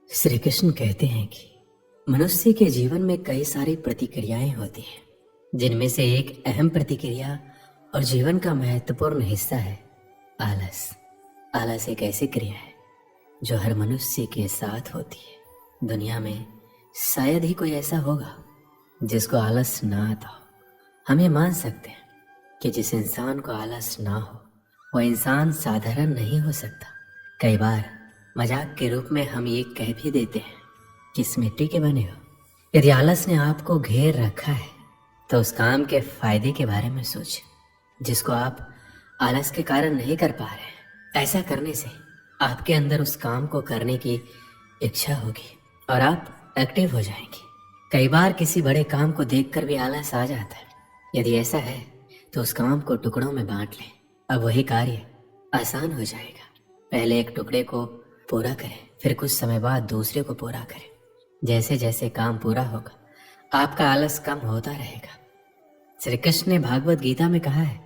श्री कृष्ण कहते हैं कि मनुष्य के जीवन में कई सारी प्रतिक्रियाएं होती हैं, जिनमें से एक अहम प्रतिक्रिया और जीवन का महत्वपूर्ण हिस्सा है आलस। आलस एक ऐसी क्रिया है जो हर मनुष्य के साथ होती है। दुनिया में शायद ही कोई ऐसा होगा जिसको आलस ना आता हो। हम ये मान सकते हैं कि जिस इंसान को आलस ना हो वह इंसान साधारण नहीं हो सकता। कई बार मजाक के रूप में हम ये कह भी देते हैं कि इस मिट्टी के बने हो। यदि आलस ने आपको घेर रखा है तो उस काम के फायदे के बारे में सोचें जिसको आप आलस के कारण नहीं कर पा रहे। ऐसा करने से आपके अंदर उस काम को करने की इच्छा होगी और आप एक्टिव हो जाएंगे। कई बार किसी बड़े काम को देखकर भी आलस आ जाता है। यदि ऐसा है तो उस काम को टुकड़ों में बांट लें। अब वही कार्य आसान हो जाएगा। पहले एक टुकड़े को पूरा करें, फिर कुछ समय बाद दूसरे को पूरा करें। जैसे जैसे काम पूरा होगा आपका आलस कम होता रहेगा। श्री कृष्ण ने भागवत गीता में कहा है,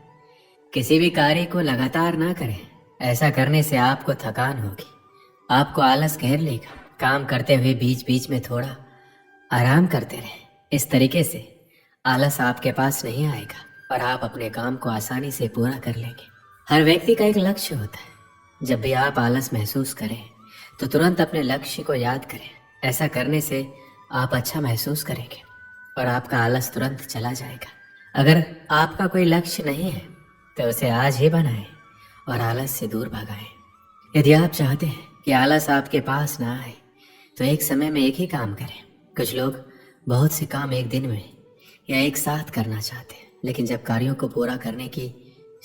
किसी भी कार्य को लगातार ना करें। ऐसा करने से आपको थकान होगी, आपको आलस घेर लेगा। काम करते हुए बीच बीच में थोड़ा आराम करते रहें। इस तरीके से आलस आपके पास नहीं आएगा और आप अपने काम को आसानी से पूरा कर लेंगे। हर व्यक्ति का एक लक्ष्य होता है। जब भी आप आलस महसूस करें तो तुरंत अपने लक्ष्य को याद करें। ऐसा करने से आप अच्छा महसूस करेंगे और आपका आलस तुरंत चला जाएगा। अगर आपका कोई लक्ष्य नहीं है तो उसे आज ही बनाएं और आलस से दूर भगाएं। यदि आप चाहते हैं कि आलस आपके पास ना आए तो एक समय में एक ही काम करें। कुछ लोग बहुत से काम एक दिन में या एक साथ करना चाहते हैं, लेकिन जब कार्यों को पूरा करने की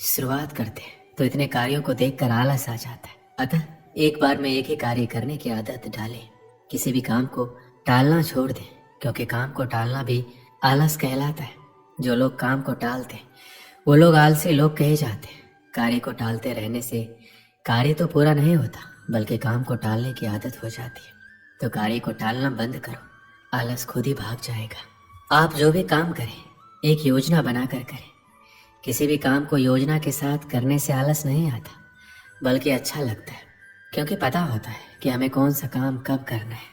शुरुआत करते हैं तो इतने कार्यों को देखकर आलस आ जाता है। अतः एक बार में एक ही कार्य करने की आदत डालें। किसी भी काम को टालना छोड़ दें, क्योंकि काम को टालना भी आलस कहलाता है। जो लोग काम को टालते हैं वो लोग आलसी लोग कहे जाते हैं। कार्य को टालते रहने से कार्य तो पूरा नहीं होता, बल्कि काम को टालने की आदत हो जाती है। तो कार्य को टालना बंद करो, आलस खुद ही भाग जाएगा। आप जो भी काम करें एक योजना बनाकर करें। किसी भी काम को योजना के साथ करने से आलस नहीं आता, बल्कि अच्छा लगता है, क्योंकि पता होता है कि हमें कौन सा काम कब करना है।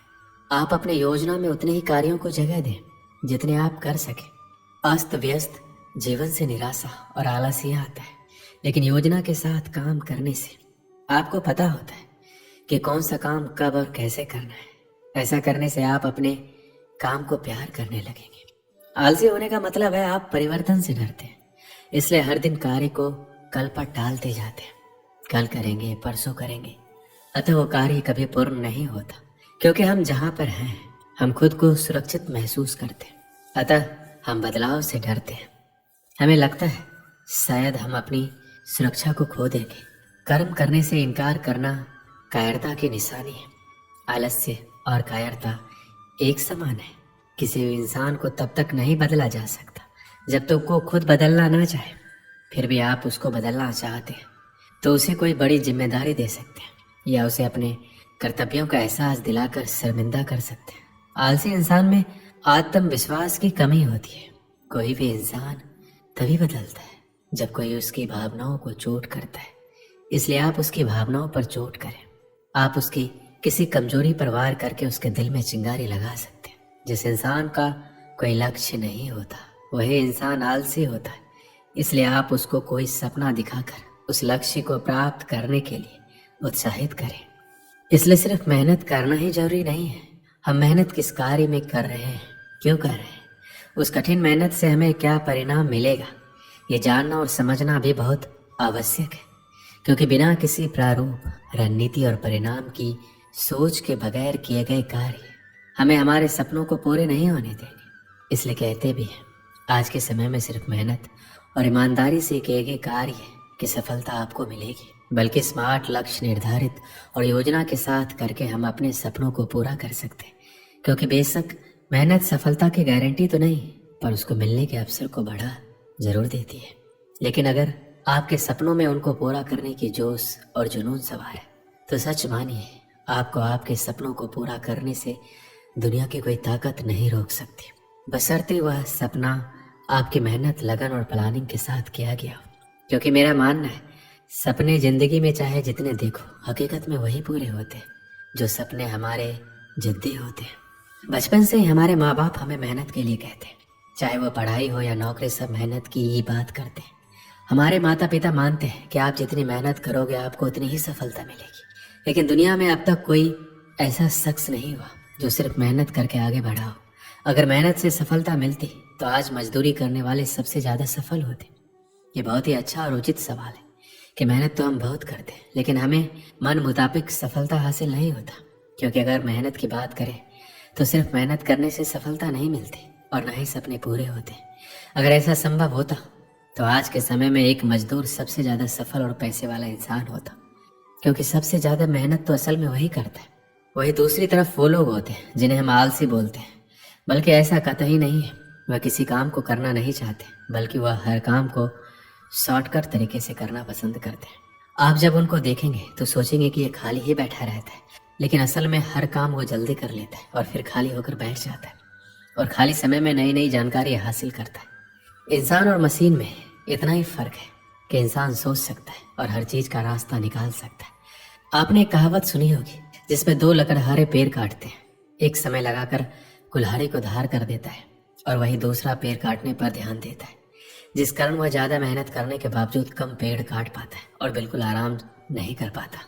आप अपनी योजना में उतने ही कार्यों को जगह दें जितने आप कर सकें। अस्त व्यस्त जीवन से निराशा और आलस ही आता है, लेकिन योजना के साथ काम करने से आपको पता होता है कि कौन सा काम कब और कैसे करना है। ऐसा करने से आप अपने काम को प्यार करने लगेंगे। आलसी होने का मतलब है आप परिवर्तन से डरते हैं, इसलिए हर दिन कार्य को कल पर टालते जाते हैं। कल करेंगे, परसों करेंगे, अतः वो कार्य कभी पूर्ण नहीं होता, क्योंकि हम जहाँ पर हैं हम खुद को सुरक्षित महसूस करते हैं। अतः हम बदलाव से डरते हैं। हमें लगता है शायद हम अपनी सुरक्षा को खो देंगे। कर्म करने से इनकार करना कायरता की निशानी है। आलस्य और कायरता एक समान है। किसी भी इंसान को तब तक नहीं बदला जा सकता जब तक वो खुद बदलना ना चाहे। फिर भी आप उसको बदलना चाहते हैं तो उसे कोई बड़ी जिम्मेदारी दे सकते हैं या उसे अपने कर्तव्यों का एहसास दिलाकर शर्मिंदा कर सकते हैं। आलसी इंसान में आत्मविश्वास की कमी होती है। कोई भी इंसान तभी बदलता है जब कोई उसकी भावनाओं को चोट करता है, इसलिए आप उसकी भावनाओं पर चोट करें। आप उसकी किसी कमजोरी पर वार करके उसके दिल में चिंगारी लगा सकते हैं। जिस इंसान का कोई लक्ष्य नहीं होता वही इंसान आलसी होता है, इसलिए आप उसको कोई सपना दिखाकर उस लक्ष्य को प्राप्त करने के लिए उत्साहित करें। इसलिए सिर्फ मेहनत करना ही जरूरी नहीं है। हम मेहनत किस कार्य में कर रहे हैं, क्यों कर रहे हैं, उस कठिन मेहनत से हमें क्या परिणाम मिलेगा, ये जानना और समझना भी बहुत आवश्यक है। क्योंकि बिना किसी प्रारूप, रणनीति और परिणाम की सोच के बगैर किए गए कार्य हमें हमारे सपनों को पूरे नहीं होने देंगे। इसलिए कहते भी हैं, आज के समय में सिर्फ मेहनत और ईमानदारी से किए गए कार्य की सफलता आपको मिलेगी, बल्कि स्मार्ट लक्ष्य निर्धारित और योजना के साथ करके हम अपने सपनों को पूरा कर सकते हैं। क्योंकि बेशक मेहनत सफलता की गारंटी तो नहीं, पर उसको मिलने के अवसर को बढ़ा जरूर देती है। लेकिन अगर आपके सपनों में उनको पूरा करने की जोश और जुनून सवार है तो सच मानिए आपको आपके सपनों को पूरा करने से दुनिया की कोई ताकत नहीं रोक सकती, बशर्ते वह सपना आपकी मेहनत, लगन और प्लानिंग के साथ किया गया हो। क्योंकि मेरा मानना है सपने जिंदगी में चाहे जितने देखो, हकीकत में वही पूरे होते हैं जो सपने हमारे जिद्दी होते हैं। बचपन से ही हमारे माँ बाप हमें मेहनत के लिए कहते हैं, चाहे वो पढ़ाई हो या नौकरी, सब मेहनत की ही बात करते हैं। हमारे माता पिता मानते हैं कि आप जितनी मेहनत करोगे आपको उतनी ही सफलता मिलेगी। लेकिन दुनिया में अब तक कोई ऐसा शख्स नहीं हुआ जो सिर्फ मेहनत करके आगे बढ़ा हो। अगर मेहनत से सफलता मिलती तो आज मजदूरी करने वाले सबसे ज़्यादा सफल होते। ये बहुत ही अच्छा और उचित सवाल है कि मेहनत तो हम बहुत करते हैं, लेकिन हमें मन मुताबिक सफलता हासिल नहीं होता। क्योंकि अगर मेहनत की बात करें तो सिर्फ मेहनत करने से सफलता नहीं मिलती और ना ही सपने पूरे होते। अगर ऐसा संभव होता तो आज के समय में एक मजदूर सबसे ज़्यादा सफल और पैसे वाला इंसान होता। क्योंकि सबसे ज़्यादा मेहनत तो असल में वही करता है। वही दूसरी तरफ वो लोग होते हैं जिन्हें हम आलसी बोलते हैं, बल्कि ऐसा कतई नहीं है। वह किसी काम को करना नहीं चाहते, बल्कि वह हर काम को शॉर्टकट तरीके से करना पसंद करते हैं। आप जब उनको देखेंगे तो सोचेंगे कि ये खाली ही बैठा रहता है, लेकिन असल में हर काम वो जल्दी कर लेता है और फिर खाली होकर बैठ जाता है और खाली समय में नई नई जानकारी हासिल करता है। इंसान और मशीन में इतना ही फर्क है कि इंसान सोच सकता है और हर चीज का रास्ता निकाल सकता है। आपने एक कहावत सुनी होगी जिसमें दो लकड़हारे पेड़ काटते हैं, एक समय लगाकर कुल्हाड़ी को धार कर देता है और वही दूसरा पेड़ काटने पर ध्यान देता है, जिस कारण वह ज्यादा मेहनत करने के बावजूद कम पेड़ काट पाता है और बिल्कुल आराम नहीं कर पाता।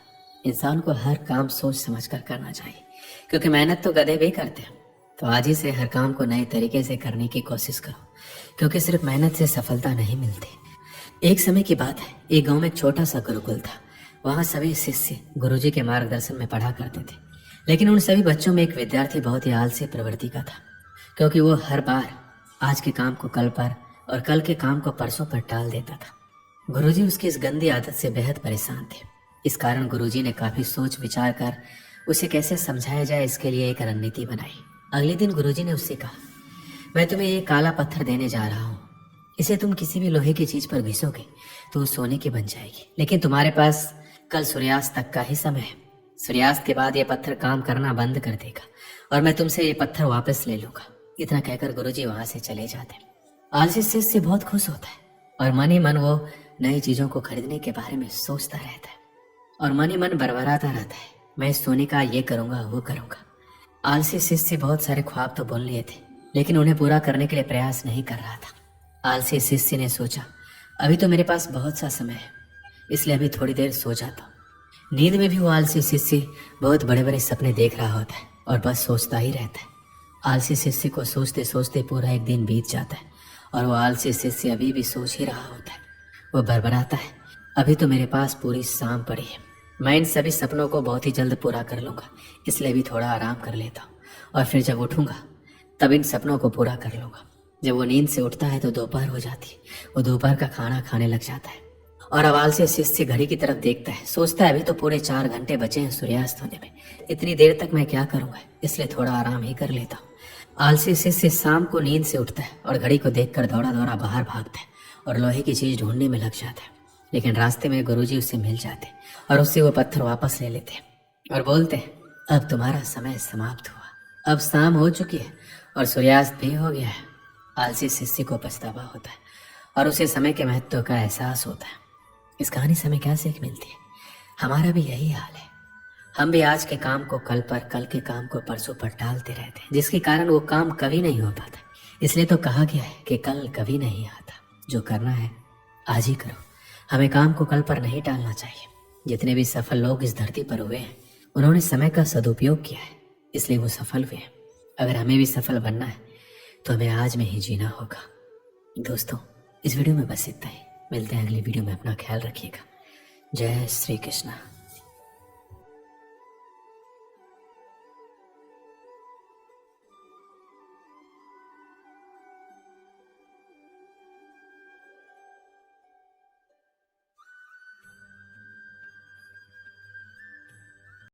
इंसान को हर काम सोच समझ कर करना चाहिए, क्योंकि मेहनत तो गधे भी करते हैं। तो आज ही से हर काम को नए तरीके से करने की कोशिश करो, क्योंकि सिर्फ मेहनत से सफलता नहीं मिलती। एक समय की बात है, एक गांव में एक छोटा सा गुरुकुल था। वहाँ सभी शिष्य गुरुजी के मार्गदर्शन में पढ़ा करते थे, लेकिन उन सभी बच्चों में एक विद्यार्थी बहुत ही आलसी प्रवृत्ति का था, क्योंकि वो हर बार आज के काम को कल पर और कल के काम को परसों पर टाल देता था। गुरुजी उसकी इस गंदी आदत से बेहद परेशान थे। इस कारण गुरुजी ने काफी सोच विचार कर उसे कैसे समझाया जाए इसके लिए एक रणनीति बनाई। अगले दिन गुरुजी ने उससे कहा, मैं तुम्हें ये काला पत्थर देने जा रहा हूँ, इसे तुम किसी भी लोहे की चीज पर घिसोगे तो वो सोने की बन जाएगी, लेकिन तुम्हारे पास कल सूर्यास्त तक का ही समय है। सूर्यास्त के बाद ये पत्थर काम करना बंद कर देगा और मैं तुमसे ये पत्थर वापस ले लूंगा। इतना कहकर गुरुजी वहां से चले जाते। आलसी शिष्य बहुत खुश होता है और मन ही मन वो नई चीजों को खरीदने के बारे में सोचता रहता है और मन ही मन बरबराता रहता है, मैं सोने का ये करूंगा वो करूंगा। आलसी शिष्य बहुत सारे ख्वाब तो बुन लिए थे, लेकिन उन्हें पूरा करने के लिए प्रयास नहीं कर रहा था। आलसी शिष्य ने सोचा, अभी तो मेरे पास बहुत सा समय है, इसलिए अभी थोड़ी देर सो जाता हूँ। नींद में भी वो आलसी शिष्य बहुत बड़े बड़े सपने देख रहा होता है और बस सोचता ही रहता है। आलसी शिष्य को सोचते सोचते पूरा एक दिन बीत जाता है और वो आलसी शिष्य अभी भी सोच ही रहा होता है। वो बड़बड़ाता है, अभी तो मेरे पास पूरी शाम पड़ी है, मैं इन सभी सपनों को बहुत ही जल्द पूरा कर लूंगा, इसलिए भी थोड़ा आराम कर लेता हूँ और फिर जब उठूंगा तब इन सपनों को पूरा कर लूंगा। जब वो नींद से उठता है तो दोपहर हो जाती है। वो दोपहर का खाना खाने लग जाता है और अब आलसी शिष्य घड़ी की तरफ देखता है, सोचता है अभी तो पूरे 4 घंटे बचे हैं सूर्यास्त होने में, इतनी देर तक मैं क्या करूंगा, इसलिए थोड़ा आराम ही कर लेता हूँ। आलसी शिष्य शाम को नींद से उठता है और घड़ी को देखकर दौड़ा दौड़ा बाहर भागता है और लोहे की चीज ढूंढने में लग जाता है। लेकिन रास्ते में गुरुजी उससे मिल जाते और उससे वो पत्थर वापस ले लेते और बोलते, अब तुम्हारा समय समाप्त हुआ, अब शाम हो चुकी है और सूर्यास्त भी हो गया है। आलसी शिष्य को पछतावा होता है और उसे समय के महत्व का एहसास होता है। इस कहानी से हमें क्या सीख मिलती है? हमारा भी यही हाल है, हम भी आज के काम को कल पर, कल के काम को परसों पर टालते रहते हैं, जिसके कारण वो काम कभी नहीं हो पाता। इसलिए तो कहा गया है कि कल कभी नहीं आता, जो करना है आज ही करो। हमें काम को कल पर नहीं टालना चाहिए। जितने भी सफल लोग इस धरती पर हुए हैं उन्होंने समय का सदुपयोग किया है, इसलिए वो सफल हुए हैं। अगर हमें भी सफल बनना है तो हमें आज में ही जीना होगा। दोस्तों, इस वीडियो में बस इतना ही। मिलते हैं अगली वीडियो में। अपना ख्याल रखिएगा। जय श्री कृष्णा।